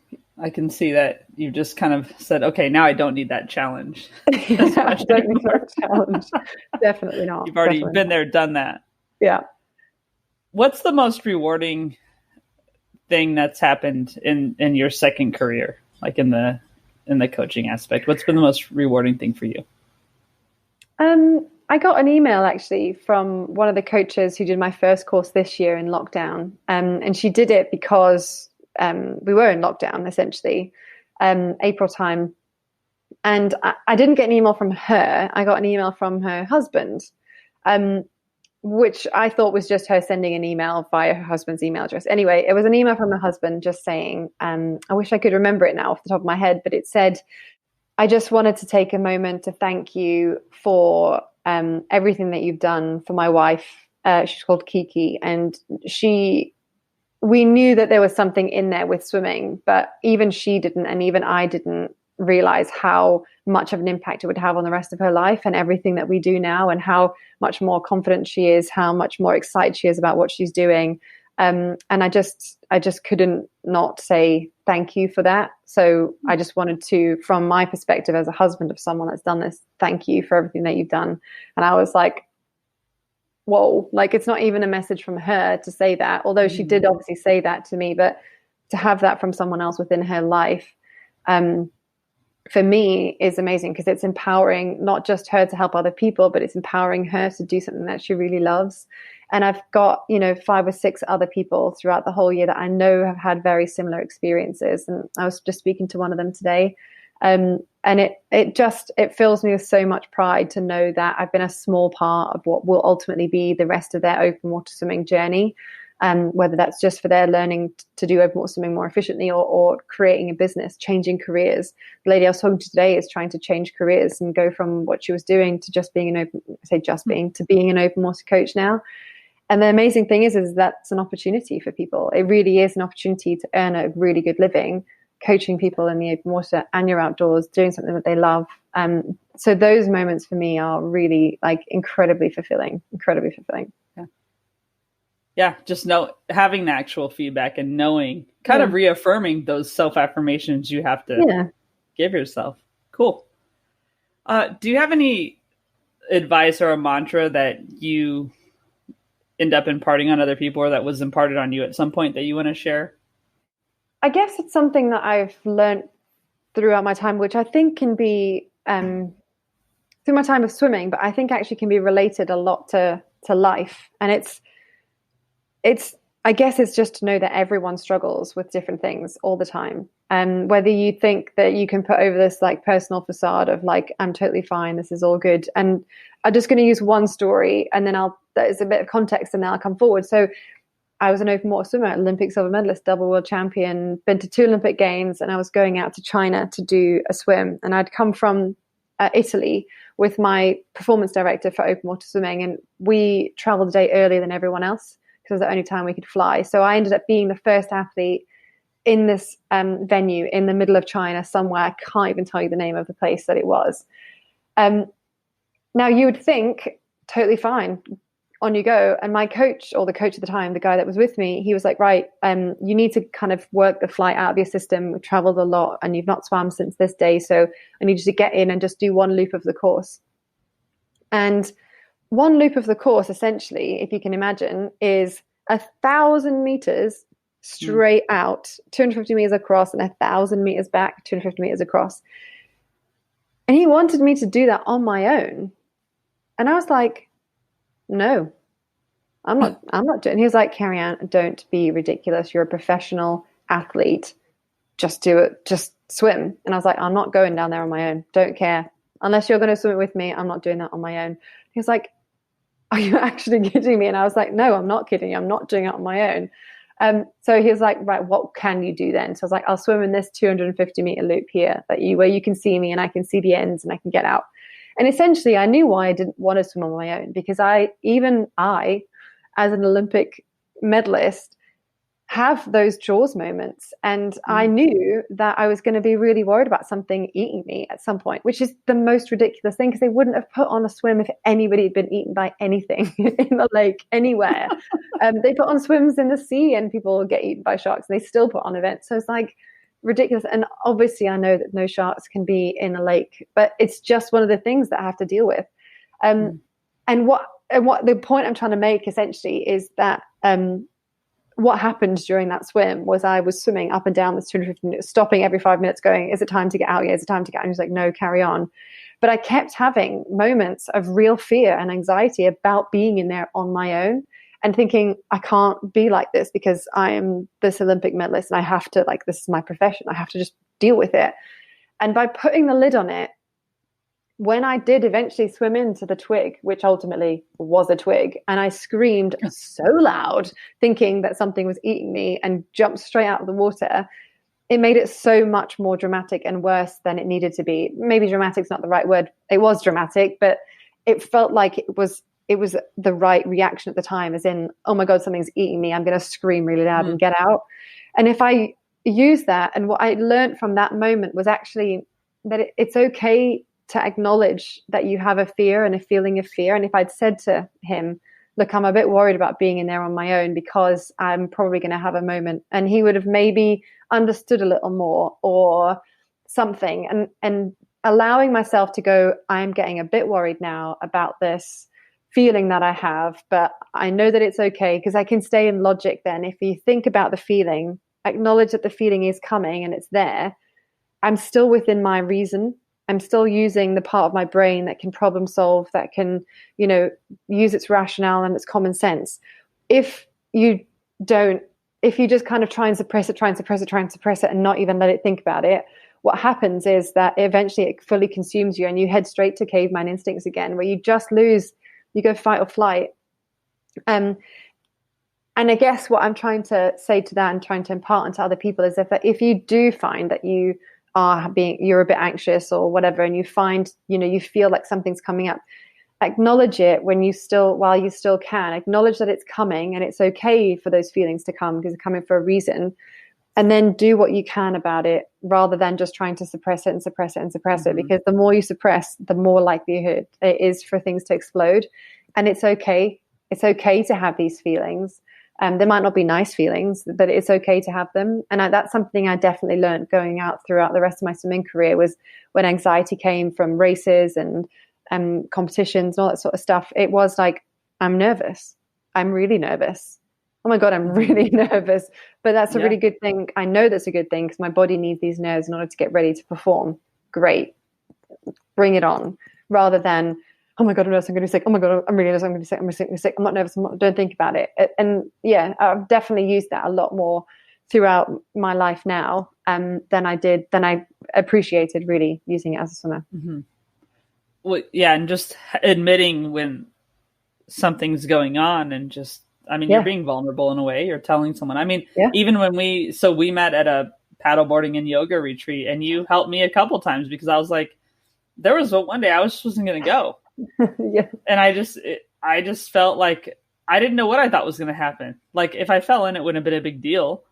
I can see that you just kind of said, okay, now I don't need that challenge. I don't need that challenge. Definitely not. You've already been there, done that. Yeah. What's the most rewarding thing that's happened in your second career, like in the coaching aspect? What's been the most rewarding thing for you? I got an email actually from one of the coaches who did my first course this year in lockdown. And she did it because we were in lockdown, essentially, April time. And I didn't get an email from her. I got an email from her husband, which I thought was just her sending an email via her husband's email address. Anyway, it was an email from her husband just saying, I wish I could remember it now off the top of my head, but it said, I just wanted to take a moment to thank you for everything that you've done for my wife. She's called Kiki, and we knew that there was something in there with swimming, but even she didn't, and even I didn't realize how much of an impact it would have on the rest of her life and everything that we do now, and how much more confident she is, how much more excited she is about what she's doing. And I just couldn't not say thank you for that. So I just wanted to, from my perspective as a husband of someone that's done this, thank you for everything that you've done. And I was like, whoa, like, it's not even a message from her to say that, although she did obviously say that to me, but to have that from someone else within her life, for me is amazing, because it's empowering not just her to help other people, but it's empowering her to do something that she really loves. And I've got, 5 or 6 other people throughout the whole year that I know have had very similar experiences. And I was just speaking to one of them today. And it fills me with so much pride to know that I've been a small part of what will ultimately be the rest of their open water swimming journey. whether that's just for their learning to do open water swimming more efficiently, or creating a business, changing careers. The lady I was talking to today is trying to change careers and go from what she was doing to just being to being an open water coach now. And the amazing thing is that's an opportunity for people. It really is an opportunity to earn a really good living, coaching people in the open water and you're outdoors, doing something that they love. So those moments for me are really like incredibly fulfilling. Yeah, just having the actual feedback and knowing, kind of reaffirming those self-affirmations you have to give yourself. Cool. Do you have any advice or a mantra that you end up imparting on other people, or that was imparted on you at some point that you want to share? I guess it's something that I've learned throughout my time, which I think can be through my time of swimming, but I think actually can be related a lot to life. And I guess it's just to know that everyone struggles with different things all the time. And whether you think that you can put over this like personal facade of like, I'm totally fine, this is all good. And I'm just going to use one story, and then there's a bit of context, and then I'll come forward. So I was an open water swimmer, Olympic silver medalist, double world champion, been to 2 Olympic games, and I was going out to China to do a swim. And I'd come from Italy with my performance director for open water swimming, and we traveled a day earlier than everyone else because it was the only time we could fly. So I ended up being the first athlete in this venue in the middle of China somewhere. I can't even tell you the name of the place that it was. Now you would think, totally fine, on you go. And my coach, or the coach at the time, the guy that was with me, he was like, right, you need to kind of work the flight out of your system. We've traveled a lot and you've not swam since this day. So I need you to get in and just do one loop of the course. And one loop of the course, essentially, if you can imagine, is 1,000 meters straight out, 250 meters across, and 1,000 meters back, 250 meters across. And he wanted me to do that on my own. And I was like, no, I'm not doing it. He was like, Keri-anne, don't be ridiculous. You're a professional athlete. Just do it. Just swim. And I was like, I'm not going down there on my own. Don't care. Unless you're going to swim it with me, I'm not doing that on my own. He was like, are you actually kidding me? And I was like, no, I'm not kidding you. I'm not doing it on my own. So he was like, right, what can you do then? So I was like, I'll swim in this 250 meter loop here where you can see me and I can see the ends and I can get out. And essentially I knew why I didn't want to swim on my own, because I, as an Olympic medalist, have those jaws moments. And I knew that I was going to be really worried about something eating me at some point, which is the most ridiculous thing, because they wouldn't have put on a swim if anybody had been eaten by anything in the lake anywhere. They put on swims in the sea and people get eaten by sharks, and they still put on events. So it's like ridiculous. And obviously I know that no sharks can be in a lake, but it's just one of the things that I have to deal with. And what the point I'm trying to make essentially is that what happened during that swim was I was swimming up and down this 250 minutes, stopping every 5 minutes going, is it time to get out? Yeah, is it time to get out? And he was like, no, carry on. But I kept having moments of real fear and anxiety about being in there on my own and thinking, I can't be like this because I am this Olympic medalist and I have to, like, this is my profession. I have to just deal with it. And by putting the lid on it, when I did eventually swim into the twig, which ultimately was a twig, and I screamed so loud, thinking that something was eating me, and jumped straight out of the water, it made it so much more dramatic and worse than it needed to be. Maybe dramatic's not the right word. It was dramatic, but it felt like it was the right reaction at the time, as in, oh my God, something's eating me. I'm going to scream really loud and get out. And if I use that, and what I learned from that moment was actually that it's okay to acknowledge that you have a fear and a feeling of fear. And if I'd said to him, look, I'm a bit worried about being in there on my own because I'm probably going to have a moment, and he would have maybe understood a little more or something, and allowing myself to go, I'm getting a bit worried now about this feeling that I have, but I know that it's okay because I can stay in logic then. If you think about the feeling, acknowledge that the feeling is coming and it's there. I'm still within my reason. I'm still using the part of my brain that can problem solve, that can, use its rationale and its common sense. If you just kind of try and suppress it and not even let it think about it, what happens is that eventually it fully consumes you and you head straight to caveman instincts again, where you just lose, you go fight or flight. And I guess what I'm trying to say to that and trying to impart onto other people is if you do find that you're a bit anxious or whatever, and you find, you feel like something's coming up, acknowledge it while you still can. Acknowledge that it's coming, and it's okay for those feelings to come because they're coming for a reason. And then do what you can about it, rather than just trying to suppress it and suppress it and suppress it. Because the more you suppress, the more likelihood it is for things to explode. And it's okay. It's okay to have these feelings. They might not be nice feelings, but it's okay to have them. And that's something I definitely learned going out throughout the rest of my swimming career, was when anxiety came from races and competitions and all that sort of stuff. It was like, I'm nervous. I'm really nervous. Oh my God, I'm really nervous. But that's a really good thing. I know that's a good thing because my body needs these nerves in order to get ready to perform. Great. Bring it on. Rather than, oh my God, I'm nervous, I'm going to be sick. Oh my God, I'm really nervous, I'm going to be sick. I'm going to be sick. I'm not nervous. Don't think about it. And yeah, I've definitely used that a lot more throughout my life now than I appreciated really using it as a swimmer. Mm-hmm. Well, yeah, and just admitting when something's going on, and just, you're being vulnerable in a way. You're telling someone. Even when we met at a paddleboarding and yoga retreat, and you helped me a couple times because I was like, there was one day I was just wasn't going to go. And I just felt like I didn't know what I thought was going to happen. Like if I fell in, it wouldn't have been a big deal,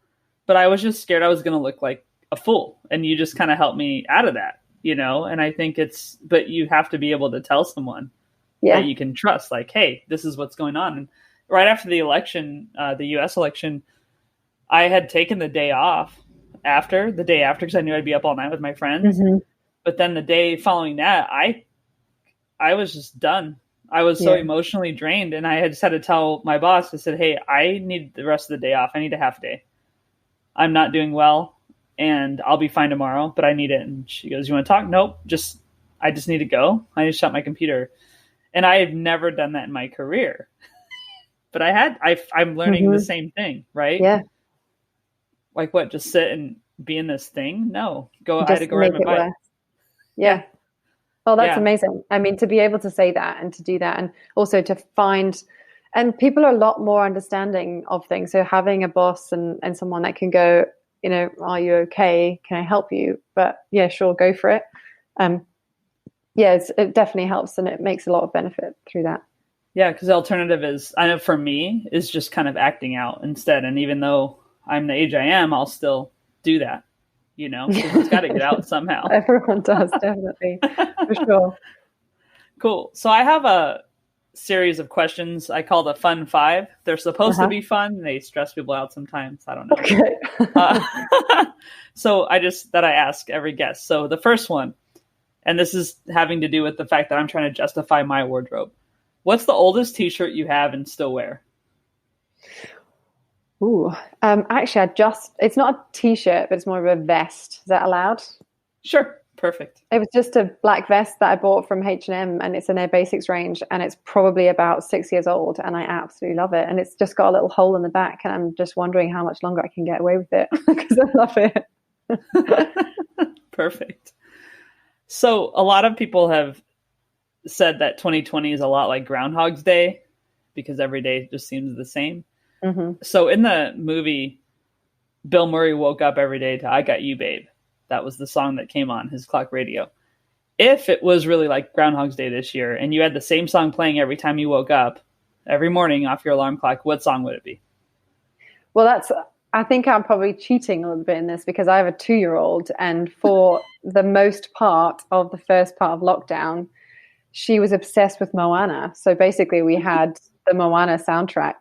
but I was just scared I was going to look like a fool. And you just kind of helped me out of that, and I think but you have to be able to tell someone that you can trust, like, hey, this is what's going on. And right after the election, the US election, I had taken the day off because I knew I'd be up all night with my friends. Mm-hmm. But then the day following that, I was just done. I was so emotionally drained, and I had just had to tell my boss, I said, hey, I need the rest of the day off. I need a half day. I'm not doing well, and I'll be fine tomorrow, but I need it. And she goes, you want to talk? Nope. I just need to go. I need to shut my computer. And I have never done that in my career, but I'm learning the same thing, right? Yeah. Like what? Just sit and be in this thing? No, I had to go ride my bike. Yeah. Oh, that's amazing. To be able to say that and to do that, and also to find, and people are a lot more understanding of things. So having a boss and someone that can go, are you okay? Can I help you? But yeah, sure, go for it. It definitely helps, and it makes a lot of benefit through that. Yeah, because the alternative is, I know for me, is just kind of acting out instead. And even though I'm the age I am, I'll still do that. Because it's got to get out somehow. Everyone does, definitely, for sure. Cool. So I have a series of questions I call the Fun Five. They're supposed to be fun. They stress people out sometimes. I don't know. Okay. So I ask every guest. So the first one, and this is having to do with the fact that I'm trying to justify my wardrobe. What's the oldest t-shirt you have and still wear? Ooh, actually, it's not a t-shirt, but it's more of a vest. Is that allowed? Sure. Perfect. It was just a black vest that I bought from H&M, and it's in their basics range, and it's probably about 6 years old, and I absolutely love it. And it's just got a little hole in the back, and I'm just wondering how much longer I can get away with it because I love it. Perfect. So a lot of people have said that 2020 is a lot like Groundhog's Day because every day just seems the same. Mm-hmm. So in the movie, Bill Murray woke up every day to I Got You, Babe. That was the song that came on his clock radio. If it was really like Groundhog's Day this year and you had the same song playing every time you woke up, every morning off your alarm clock, what song would it be? Well, I think I'm probably cheating a little bit in this because I have a 2-year-old, and for the most part of the first part of lockdown, she was obsessed with Moana. So basically we had the Moana soundtrack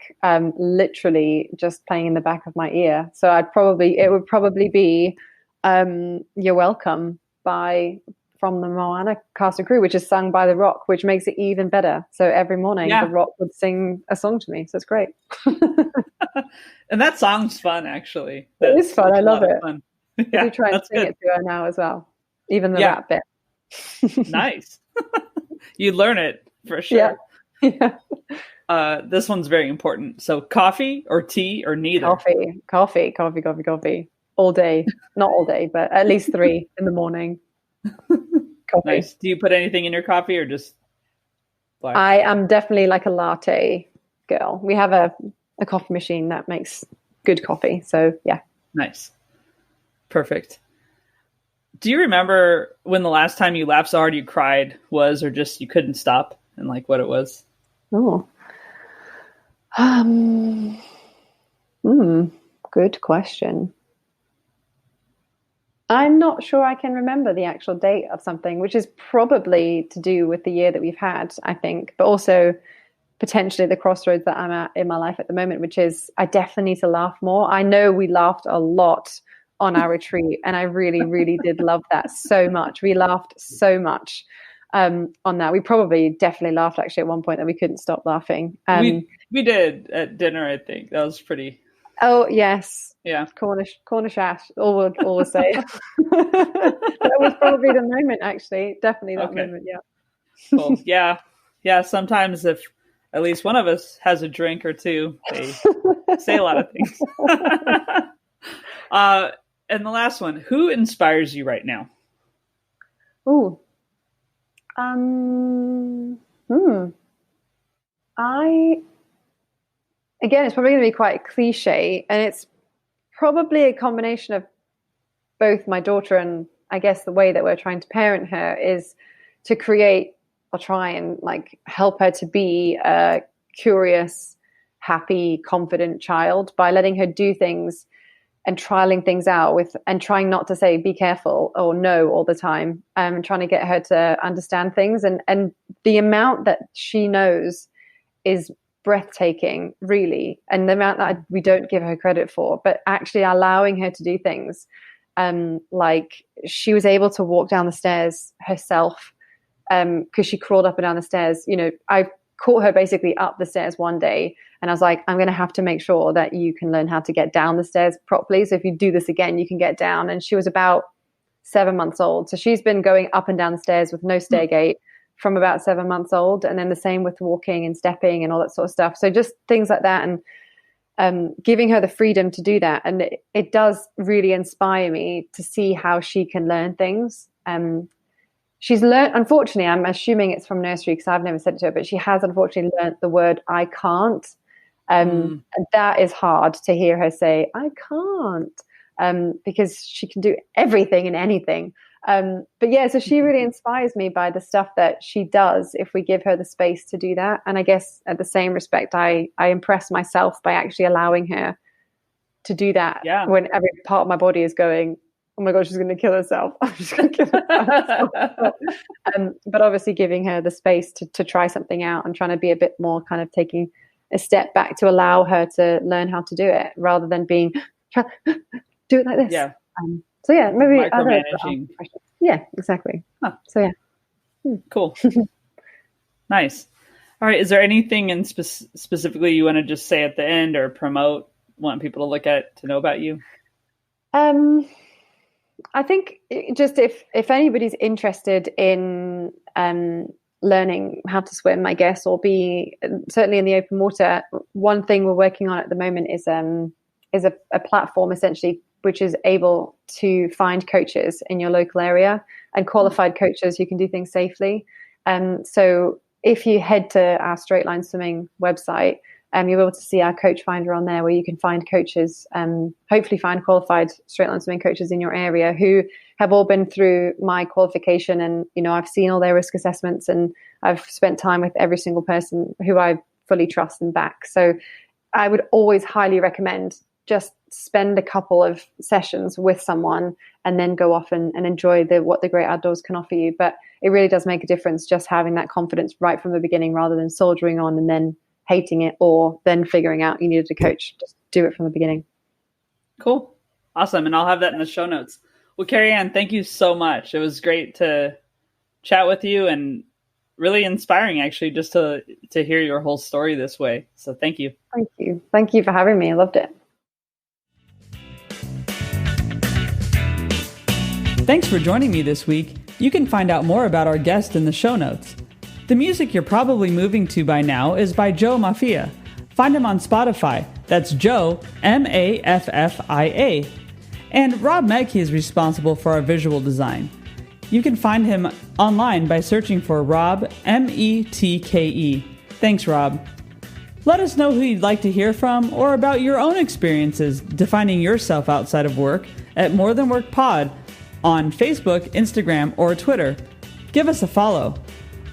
literally just playing in the back of my ear. So it would probably be You're Welcome from the Moana cast and crew, which is sung by The Rock, which makes it even better. So every morning The Rock would sing a song to me. So it's great. And that song's fun, actually. It is fun. I love it. Yeah, I do try and sing it to her now as well, even the rap bit. Nice. You learn it for sure. Yeah. This one's very important. So coffee or tea or neither? Coffee. All day. Not all day, but at least 3 in the morning. Coffee. Nice. Do you put anything in your coffee or just black? I am definitely like a latte girl. We have a a coffee machine that makes good coffee. So yeah. Nice. Perfect. Do you remember when the last time you laughed so hard you cried was, or just you couldn't stop, and like what it was? Oh, good question. I'm not sure I can remember the actual date of something, which is probably to do with the year that we've had, I think, but also potentially the crossroads that I'm at in my life at the moment, which is I definitely need to laugh more. I know we laughed a lot on our retreat, and I really, really did love that so much. We laughed so much on that. We probably definitely laughed actually at one point that we couldn't stop laughing. We did at dinner, I think. That was pretty. Oh yes, yeah. Cornish ash. All we'll say. That was probably the moment, actually. Definitely that moment. Yeah. Cool. Yeah. Sometimes if at least one of us has a drink or two, they say a lot of things. And the last one, who inspires you right now? Ooh. Again, it's probably going to be quite cliche, and it's probably a combination of both my daughter and I guess the way that we're trying to parent her is to create or try and like help her to be a curious, happy, confident child by letting her do things and trialing things out and trying not to say be careful or no all the time, trying to get her to understand things, and the amount that she knows is breathtaking, really, and the amount that we don't give her credit for, but actually allowing her to do things, like she was able to walk down the stairs herself because she crawled up and down the stairs. I caught her basically up the stairs one day, and I was like, I'm going to have to make sure that you can learn how to get down the stairs properly, so if you do this again you can get down. And she was about 7 months old, so she's been going up and down the stairs with no stair gate from about 7 months old, and then the same with walking and stepping and all that sort of stuff. So just things like that, and giving her the freedom to do that. And it does really inspire me to see how she can learn things. She's learned, unfortunately, I'm assuming it's from nursery because I've never said it to her, but she has unfortunately learned the word I can't. And that is hard to hear her say, I can't, because she can do everything and anything. But yeah, so she really inspires me by the stuff that she does if we give her the space to do that. And I guess at the same respect, I impress myself by actually allowing her to do that when every part of my body is going, oh my God, she's going to kill herself. I'm just going to kill herself. But obviously giving her the space to try something out and trying to be a bit more kind of taking a step back to allow her to learn how to do it rather than being, do it like this. Yeah. So yeah, maybe micromanaging. Yeah, exactly. Huh. So yeah. Cool. Nice. All right. Is there anything in specifically you want to just say at the end or promote, want people to look at to know about you? I think just if anybody's interested in learning how to swim, I guess, or be certainly in the open water, one thing we're working on at the moment is a platform essentially which is able to find coaches in your local area and qualified coaches who can do things safely. So if you head to our Straight Line Swimming website, you'll be able to see our coach finder on there where you can find coaches, hopefully find qualified straight line swimming coaches in your area who have all been through my qualification. And, I've seen all their risk assessments and I've spent time with every single person who I fully trust and back. So I would always highly recommend just spend a couple of sessions with someone and then go off and enjoy what the great outdoors can offer you. But it really does make a difference just having that confidence right from the beginning rather than soldiering on and then hating it or then figuring out you needed a coach. Just do it from the beginning. Cool. Awesome. And I'll have that in the show notes. Well, Keri-anne, thank you so much. It was great to chat with you and really inspiring actually just to hear your whole story this way. So thank you. Thank you. Thank you for having me. I loved it. Thanks for joining me this week. You can find out more about our guest in the show notes. The music you're probably moving to by now is by Joe Maffia. Find him on Spotify. That's Joe, Maffia. And Rob Medke is responsible for our visual design. You can find him online by searching for Rob, Metke. Thanks, Rob. Let us know who you'd like to hear from or about your own experiences defining yourself outside of work at More Than Work Pod on Facebook, Instagram, or Twitter. Give us a follow.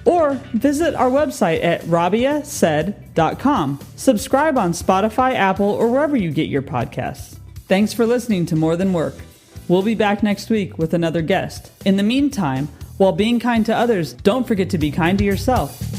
Or visit our website at rabiasaid.com. Subscribe on Spotify, Apple, or wherever you get your podcasts. Thanks for listening to More Than Work. We'll be back next week with another guest. In the meantime, while being kind to others, don't forget to be kind to yourself.